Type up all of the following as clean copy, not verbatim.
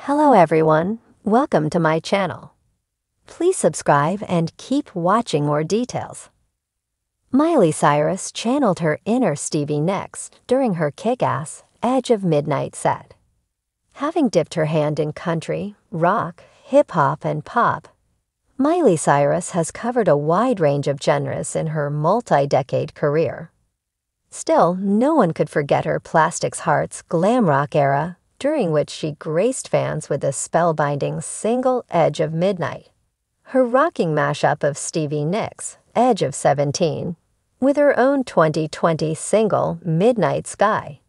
Hello everyone, welcome to my channel. Please subscribe and keep watching more details. Miley Cyrus channeled her inner Stevie Nicks during her kick-ass Edge of Midnight set. Having dipped her hand in country, rock, hip-hop, and pop, Miley Cyrus has covered a wide range of genres in her multi-decade career. Still, no one could forget her Plastic Hearts glam rock era, during which she graced fans with the spellbinding single Edge of Midnight, her rocking mashup of Stevie Nicks' Edge of 17, with her own 2020 single Midnight Sky.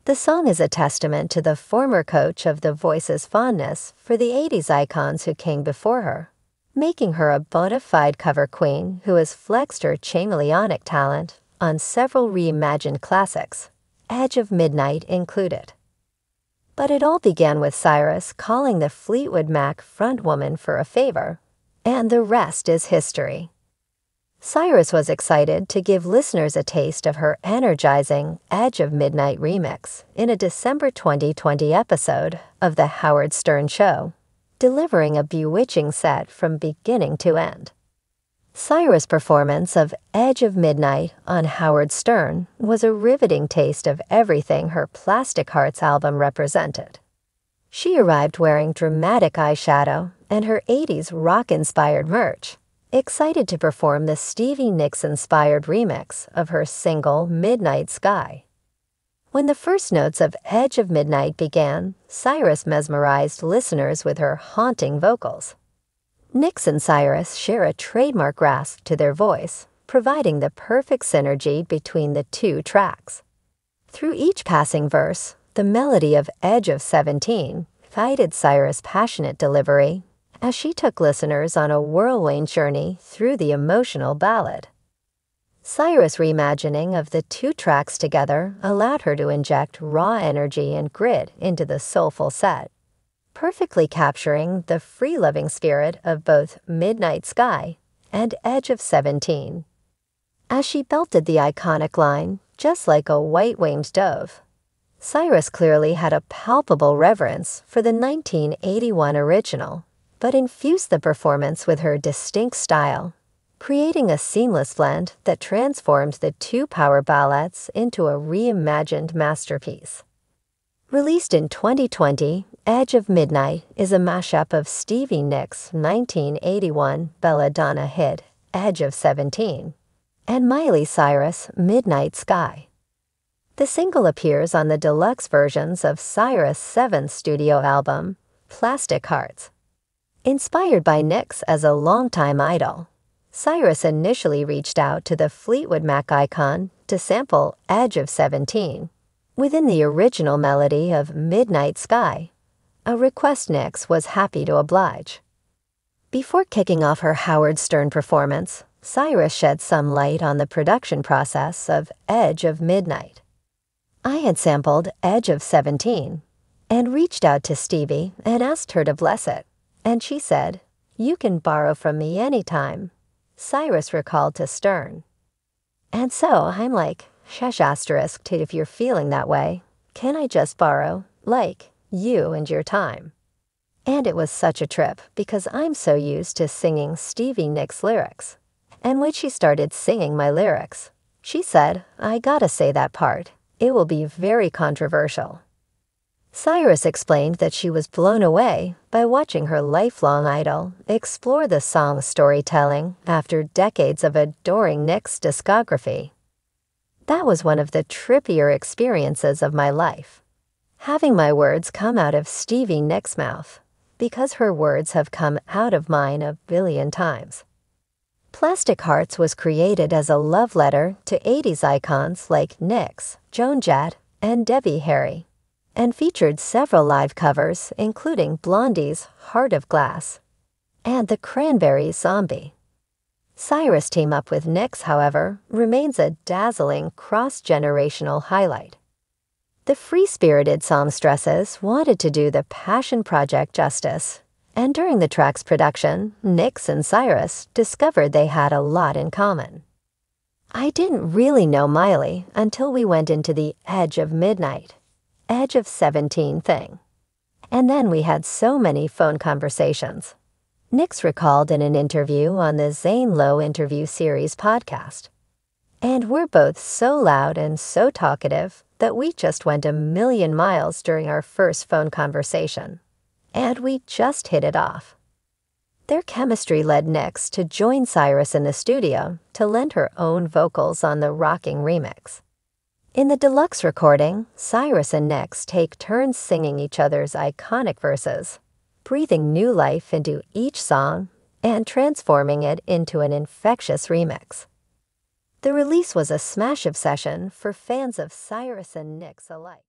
The song is a testament to the former coach of The Voice's fondness for the 80s icons who came before her, making her a bona fide cover queen who has flexed her chameleonic talent on several reimagined classics, Edge of Midnight included. But it all began with Cyrus calling the Fleetwood Mac frontwoman for a favor, and the rest is history. Cyrus was excited to give listeners a taste of her energizing Edge of Midnight remix in a December 2020 episode of The Howard Stern Show, delivering a bewitching set from beginning to end. Cyrus' performance of Edge of Midnight on Howard Stern was a riveting taste of everything her Plastic Hearts album represented. She arrived wearing dramatic eyeshadow and her 80s rock-inspired merch, excited to perform the Stevie Nicks-inspired remix of her single Midnight Sky. When the first notes of Edge of Midnight began, Cyrus mesmerized listeners with her haunting vocals. Nicks and Cyrus share a trademark rasp to their voice, providing the perfect synergy between the two tracks. Through each passing verse, the melody of Edge of 17 guided Cyrus' passionate delivery as she took listeners on a whirlwind journey through the emotional ballad. Cyrus' reimagining of the two tracks together allowed her to inject raw energy and grit into the soulful set, perfectly capturing the free-loving spirit of both Midnight Sky and Edge of 17. As she belted the iconic line, just like a white-winged dove, Cyrus clearly had a palpable reverence for the 1981 original, but infused the performance with her distinct style, creating a seamless blend that transformed the two power ballads into a reimagined masterpiece. Released in 2020, Edge of Midnight is a mashup of Stevie Nicks' 1981 belladonna hit, Edge of 17, and Miley Cyrus' Midnight Sky. The single appears on the deluxe versions of Cyrus' seventh studio album, Plastic Hearts. Inspired by Nicks as a longtime idol, Cyrus initially reached out to the Fleetwood Mac icon to sample Edge of 17 within the original melody of Midnight Sky, a request Nicks was happy to oblige. Before kicking off her Howard Stern performance, Cyrus shed some light on the production process of Edge of Midnight. I had sampled Edge of 17 and reached out to Stevie and asked her to bless it, and she said, "You can borrow from me anytime," Cyrus recalled to Stern. And so I'm like, shush asterisk to if you're feeling that way, can I just borrow, like, you and your time? And it was such a trip because I'm so used to singing Stevie Nicks lyrics. And when she started singing my lyrics, she said, "I gotta say that part. It will be very controversial." Cyrus explained that she was blown away by watching her lifelong idol explore the song's storytelling after decades of adoring Nicks' discography. That was one of the trippier experiences of my life, having my words come out of Stevie Nicks' mouth, because her words have come out of mine a billion times. Plastic Hearts was created as a love letter to 80s icons like Nicks, Joan Jett, and Debbie Harry, and featured several live covers including Blondie's Heart of Glass and the Cranberries' Zombie. Cyrus' team up with Nicks, however, remains a dazzling cross-generational highlight. The free-spirited songstresses wanted to do the passion project justice, and during the track's production, Nicks and Cyrus discovered they had a lot in common. I didn't really know Miley until we went into the Edge of Midnight, Edge of 17 thing. And then we had so many phone conversations. Nix recalled in an interview on the Zane Lowe Interview Series podcast. And we're both so loud and so talkative that we just went a million miles during our first phone conversation. And we just hit it off. Their chemistry led Nix to join Cyrus in the studio to lend her own vocals on the Rocking remix. In the deluxe recording, Cyrus and Nix take turns singing each other's iconic verses, breathing new life into each song and transforming it into an infectious remix. The release was a smash of session for fans of Cyrus and Nix alike.